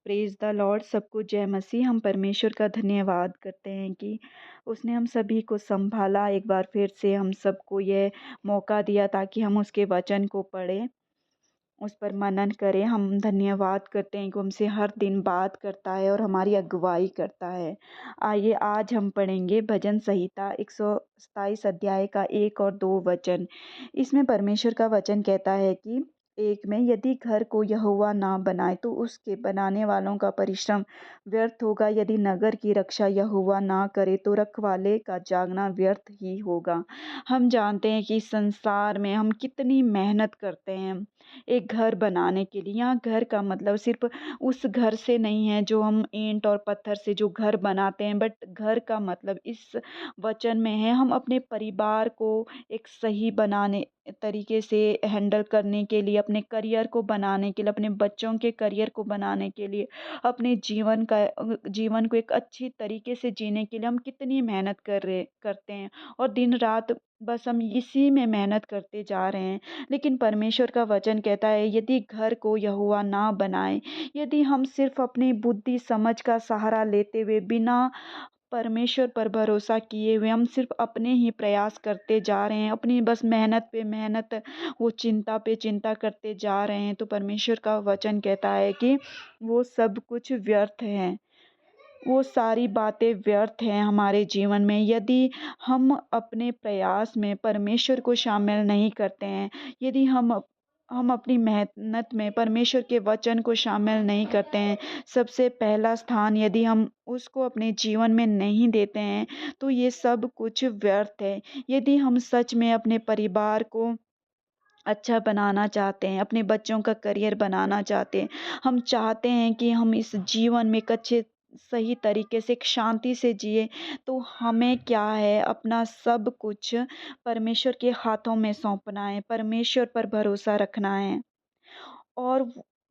Praise the Lord, सबको जय मसीह। हम परमेश्वर का धन्यवाद करते हैं कि उसने हम सभी को सँभाला। एक बार फिर से हम सबको ये मौका दिया ताकि हम उसके वचन को पढ़ें, उस पर मनन करें। हम धन्यवाद करते हैं कि वो हमसे हर दिन बात करता है और हमारी अगुवाई करता है। आइए आज हम पढ़ेंगे भजन संहिता 127 अध्याय का 1 और 2 वचन। इसमें परमेश्वर का वचन कहता है कि 1 में, यदि घर को यहोवा ना बनाए तो उसके बनाने वालों का परिश्रम व्यर्थ होगा। यदि नगर की रक्षा यहोवा ना करे तो रखवाले का जागना व्यर्थ ही होगा। हम जानते हैं कि इस संसार में हम कितनी मेहनत करते हैं एक घर बनाने के लिए। यहाँ घर का मतलब सिर्फ उस घर से नहीं है जो हम ईंट और पत्थर से जो घर बनाते हैं, बट घर का मतलब इस वचन में है हम अपने परिवार को एक सही बनाने तरीके से हैंडल करने के लिए, अपने करियर को बनाने के लिए, अपने बच्चों के करियर को बनाने के लिए, अपने जीवन को एक अच्छी तरीके से जीने के लिए हम कितनी मेहनत करते हैं और दिन रात बस हम इसी में मेहनत करते जा रहे हैं। लेकिन परमेश्वर का वचन कहता है, यदि घर को यहोवा ना बनाए, यदि हम सिर्फ अपनी बुद्धि समझ का सहारा लेते हुए, बिना परमेश्वर पर भरोसा किए हुए हम सिर्फ अपने ही प्रयास करते जा रहे हैं, अपनी बस मेहनत पे मेहनत, वो चिंता पे चिंता करते जा रहे हैं, तो परमेश्वर का वचन कहता है कि वो सब कुछ व्यर्थ है। वो सारी बातें व्यर्थ हैं हमारे जीवन में यदि हम अपने प्रयास में परमेश्वर को शामिल नहीं करते हैं। यदि हम अपनी मेहनत में परमेश्वर के वचन को शामिल नहीं करते हैं। सबसे पहला स्थान यदि हम उसको अपने जीवन में नहीं देते हैं तो ये सब कुछ व्यर्थ है। यदि हम सच में अपने परिवार को अच्छा बनाना चाहते हैं, अपने बच्चों का करियर बनाना चाहते हैं, हम चाहते हैं कि हम इस जीवन में एक अच्छे सही तरीके से एक शांति से जिए, तो हमें क्या है अपना सब कुछ परमेश्वर के हाथों में सौंपना है, परमेश्वर पर भरोसा रखना है। और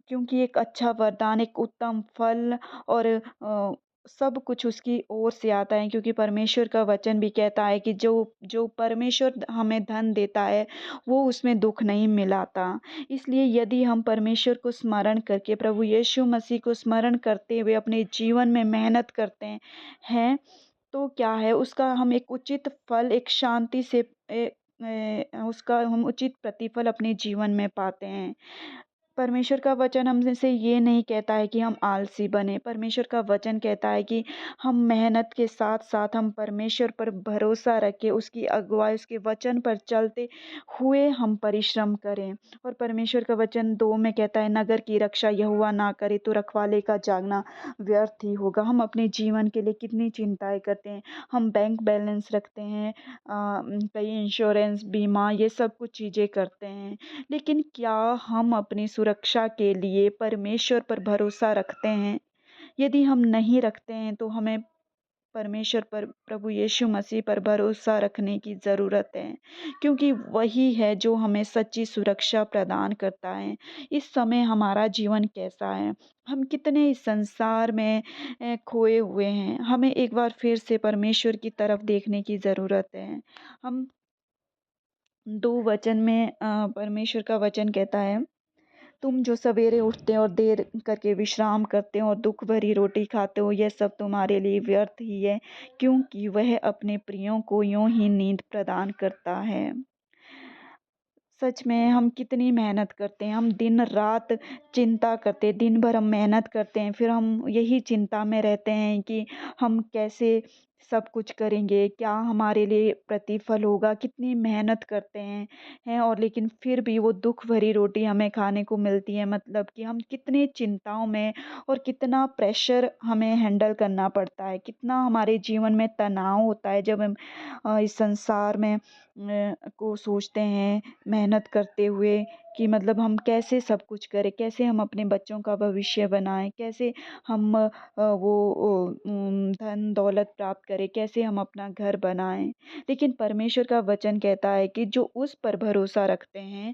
क्योंकि एक अच्छा वरदान, एक उत्तम फल और सब कुछ उसकी ओर से आता है, क्योंकि परमेश्वर का वचन भी कहता है कि जो जो परमेश्वर हमें धन देता है वो उसमें दुख नहीं मिलाता। इसलिए यदि हम परमेश्वर को स्मरण करके, प्रभु यीशु मसीह को स्मरण करते हुए अपने जीवन में मेहनत करते हैं, तो क्या है उसका हम एक उचित फल, एक शांति से उसका हम उचित प्रतिफल अपने जीवन में पाते हैं। परमेश्वर का वचन हमसे से ये नहीं कहता है कि हम आलसी बने। परमेश्वर का वचन कहता है कि हम मेहनत के साथ साथ हम परमेश्वर पर भरोसा रखें, उसकी अगुवाई, उसके वचन पर चलते हुए हम परिश्रम करें। और परमेश्वर का वचन 2 में कहता है, नगर की रक्षा यहोवा ना करे तो रखवाले का जागना व्यर्थ ही होगा। हम अपने जीवन के लिए कितनी चिंताएं करते हैं। हम बैंक बैलेंस रखते हैं, कई इंश्योरेंस, बीमा, ये सब कुछ चीज़ें करते हैं। लेकिन क्या हम अपनी सुरक्षा के लिए परमेश्वर पर भरोसा रखते हैं? यदि हम नहीं रखते हैं तो हमें परमेश्वर पर, प्रभु यीशु मसीह पर भरोसा रखने की ज़रूरत है, क्योंकि वही है जो हमें सच्ची सुरक्षा प्रदान करता है। इस समय हमारा जीवन कैसा है? हम कितने इस संसार में खोए हुए हैं। हमें एक बार फिर से परमेश्वर की तरफ देखने की ज़रूरत है। हम 2 वचन में परमेश्वर का वचन कहता है, तुम जो सवेरे उठते हो और देर करके विश्राम करते हो और दुख भरी रोटी खाते हो, यह सब तुम्हारे लिए व्यर्थ ही है, क्योंकि वह अपने प्रियों को यूं ही नींद प्रदान करता है। सच में हम कितनी मेहनत करते हैं, हम दिन रात चिंता करते हैं, दिन भर हम मेहनत करते हैं, फिर हम यही चिंता में रहते हैं कि हम कैसे सब कुछ करेंगे, क्या हमारे लिए प्रतिफल होगा, कितनी मेहनत करते हैं और लेकिन फिर भी वो दुख भरी रोटी हमें खाने को मिलती है। मतलब कि हम कितनी चिंताओं में और कितना प्रेशर हमें हैंडल करना पड़ता है, कितना हमारे जीवन में तनाव होता है जब हम इस संसार में को सोचते हैं मेहनत करते हुए कि मतलब हम कैसे सब कुछ करें, कैसे हम अपने बच्चों का भविष्य बनाएं, कैसे हम धन दौलत प्राप्त करें, कैसे हम अपना घर बनाएं। लेकिन परमेश्वर का वचन कहता है कि जो उस पर भरोसा रखते हैं,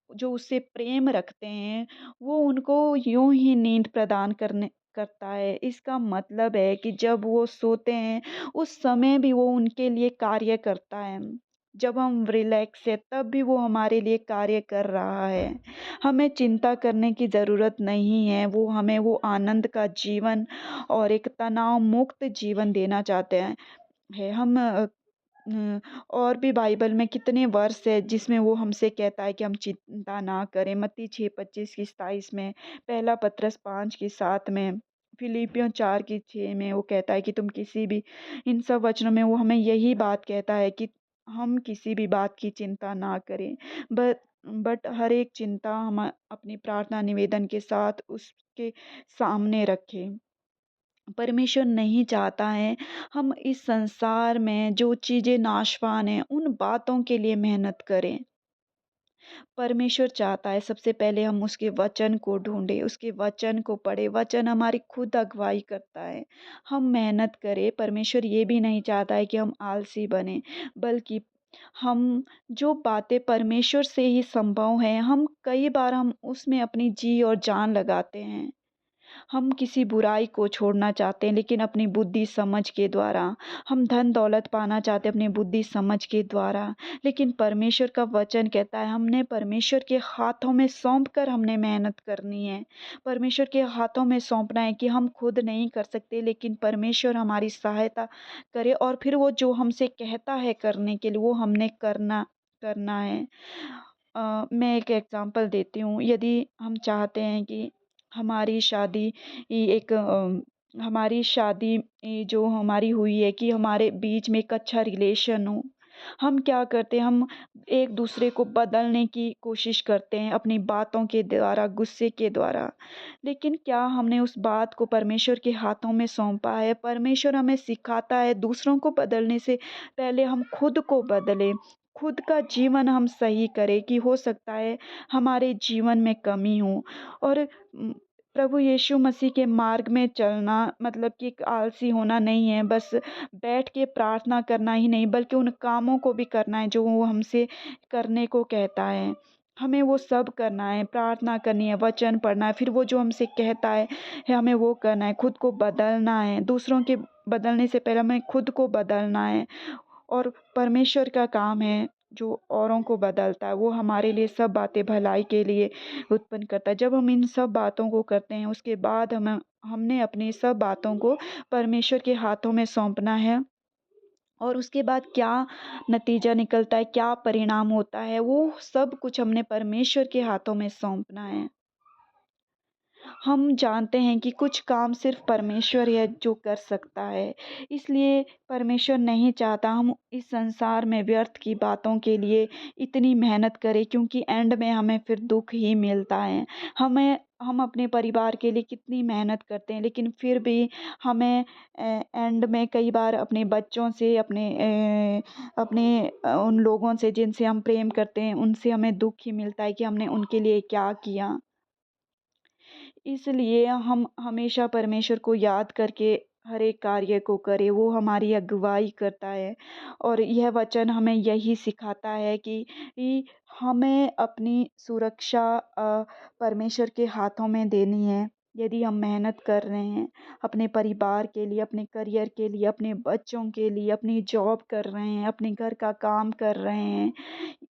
जो उससे प्रेम रखते हैं, वो उनको यूं ही नींद प्रदान करने करता है। इसका मतलब है कि जब वो सोते हैं उस समय भी वो उनके लिए कार्य करता है। जब हम रिलैक्स है तब भी वो हमारे लिए कार्य कर रहा है। हमें चिंता करने की ज़रूरत नहीं है, वो हमें वो आनंद का जीवन और एक तनाव मुक्त जीवन देना चाहते हैं। अ, और भी बाइबल में कितने वर्स है जिसमें वो हमसे कहता है कि हम चिंता ना करें। मत्ती 6:25 की 27 में, पहला पत्रस 5 की 7 में, फिलिपियों 4 की 6 में वो कहता है कि तुम किसी भी इन सब वचनों में वो हमें यही बात कहता है कि हम किसी भी बात की चिंता ना करें। बट बट हर एक चिंता हम अपनी प्रार्थना निवेदन के साथ उसके सामने रखें। परमेश्वर नहीं चाहता है हम इस संसार में जो चीज़ें नाशवान हैं उन बातों के लिए मेहनत करें। परमेश्वर चाहता है सबसे पहले हम उसके वचन को ढूंढें, उसके वचन को पढ़ें। वचन हमारी खुद अगुवाई करता है। हम मेहनत करें। परमेश्वर ये भी नहीं चाहता है कि हम आलसी बने, बल्कि हम जो बातें परमेश्वर से ही संभव हैं, हम कई बार हम उसमें अपनी जी और जान लगाते हैं। हम किसी बुराई को छोड़ना चाहते हैं लेकिन अपनी बुद्धि समझ के द्वारा। हम धन दौलत पाना चाहते हैं अपनी बुद्धि समझ के द्वारा। लेकिन परमेश्वर का वचन कहता है हमने परमेश्वर के हाथों में सौंप कर हमने मेहनत करनी है। परमेश्वर के हाथों में सौंपना है कि हम खुद नहीं कर सकते लेकिन परमेश्वर हमारी सहायता करे और फिर वो जो हमसे कहता है करने के लिए वो हमने करना करना है। मैं एक एग्ज़ाम्पल देती हूँ। यदि हम चाहते हैं कि हमारी शादी एक हमारी शादी जो हमारी हुई है कि हमारे बीच में एक अच्छा रिलेशन हो। हम क्या करते हैं, हम एक दूसरे को बदलने की कोशिश करते हैं अपनी बातों के द्वारा, गुस्से के द्वारा। लेकिन क्या हमने उस बात को परमेश्वर के हाथों में सौंपा है? परमेश्वर हमें सिखाता है दूसरों को बदलने से पहले हम खुद को बदलें, खुद का जीवन हम सही करें कि हो सकता है हमारे जीवन में कमी हो। और प्रभु यीशु मसीह के मार्ग में चलना मतलब कि एक आलसी होना नहीं है, बस बैठ के प्रार्थना करना ही नहीं बल्कि उन कामों को भी करना है जो वो हमसे करने को कहता है। हमें वो सब करना है, प्रार्थना करनी है, वचन पढ़ना है, फिर वो जो हमसे कहता है हमें वो करना है, खुद को बदलना है। दूसरों के बदलने से पहले हमें खुद को बदलना है। और परमेश्वर का काम है जो औरों को बदलता है, वो हमारे लिए सब बातें भलाई के लिए उत्पन्न करता है। जब हम इन सब बातों को करते हैं उसके बाद हमने अपनी सब बातों को परमेश्वर के हाथों में सौंपना है। और उसके बाद क्या नतीजा निकलता है, क्या परिणाम होता है, वो सब कुछ हमने परमेश्वर के हाथों में सौंपना है। हम जानते हैं कि कुछ काम सिर्फ परमेश्वर है जो कर सकता है। इसलिए परमेश्वर नहीं चाहता हम इस संसार में व्यर्थ की बातों के लिए इतनी मेहनत करें क्योंकि एंड में हमें फिर दुःख ही मिलता है। हम अपने परिवार के लिए कितनी मेहनत करते हैं लेकिन फिर भी हमें एंड में कई बार अपने बच्चों से उन लोगों से जिनसे हम प्रेम करते हैं उनसे हमें दुःख ही मिलता है कि हमने उनके लिए क्या किया। इसलिए हम हमेशा परमेश्वर को याद करके हर एक कार्य को करें, वो हमारी अगुवाई करता है। और यह वचन हमें यही सिखाता है कि हमें अपनी सुरक्षा परमेश्वर के हाथों में देनी है। यदि हम मेहनत कर रहे हैं अपने परिवार के लिए, अपने करियर के लिए, अपने बच्चों के लिए, अपनी जॉब कर रहे हैं, अपने घर का काम कर रहे हैं,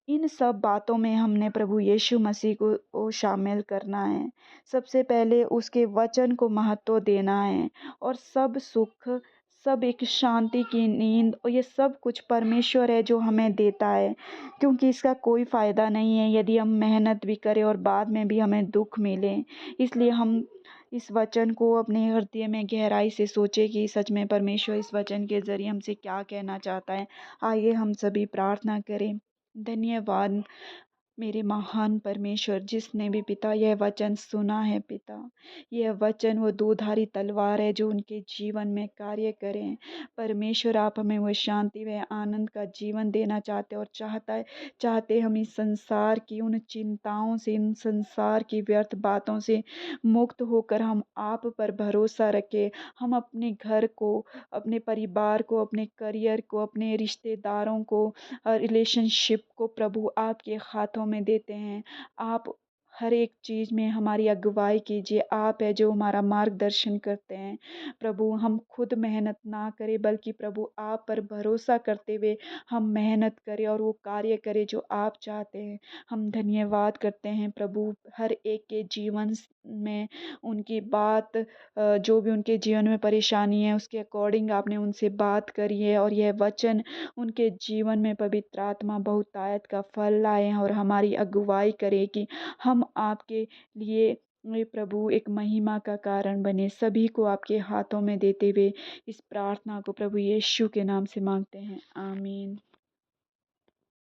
इन सब बातों में हमने प्रभु यीशु मसीह को शामिल करना है। सबसे पहले उसके वचन को महत्व देना है और सब सुख, सब एक शांति की नींद और ये सब कुछ परमेश्वर है जो हमें देता है। क्योंकि इसका कोई फ़ायदा नहीं है यदि हम मेहनत भी करें और बाद में भी हमें दुःख मिले। इसलिए हम इस वचन को अपने हृदय में गहराई से सोचें कि सच में परमेश्वर इस वचन के ज़रिए हमसे क्या कहना चाहता है। आइए हम सभी प्रार्थना करें। धन्यवाद मेरे महान परमेश्वर जिसने भी पिता यह वचन सुना है पिता, यह वचन वो दोधारी तलवार है जो उनके जीवन में कार्य करें। परमेश्वर आप हमें वो शांति व आनंद का जीवन देना चाहते और चाहते हम इस संसार की उन चिंताओं से, इन संसार की व्यर्थ बातों से मुक्त होकर हम आप पर भरोसा रखें। हम अपने घर को, अपने परिवार को, अपने करियर को, अपने रिश्तेदारों को, रिलेशनशिप को प्रभु आपके हाथों में देते हैं। आप हर एक चीज़ में हमारी अगुवाई कीजिए। आप है जो हमारा मार्गदर्शन करते हैं। प्रभु हम खुद मेहनत ना करें बल्कि प्रभु आप पर भरोसा करते हुए हम मेहनत करें और वो कार्य करें जो आप चाहते हैं। हम धन्यवाद करते हैं प्रभु हर एक के जीवन में उनकी बात जो भी उनके जीवन में परेशानी है उसके अकॉर्डिंग आपने उनसे बात करी है और यह वचन उनके जीवन में पवित्र आत्मा बहुतायत का फल लाए और हमारी अगुवाई करे कि हम आपके लिए प्रभु एक महिमा का कारण बने। सभी को आपके हाथों में देते हुए इस प्रार्थना को प्रभु यीशु के नाम से मांगते हैं। आमीन।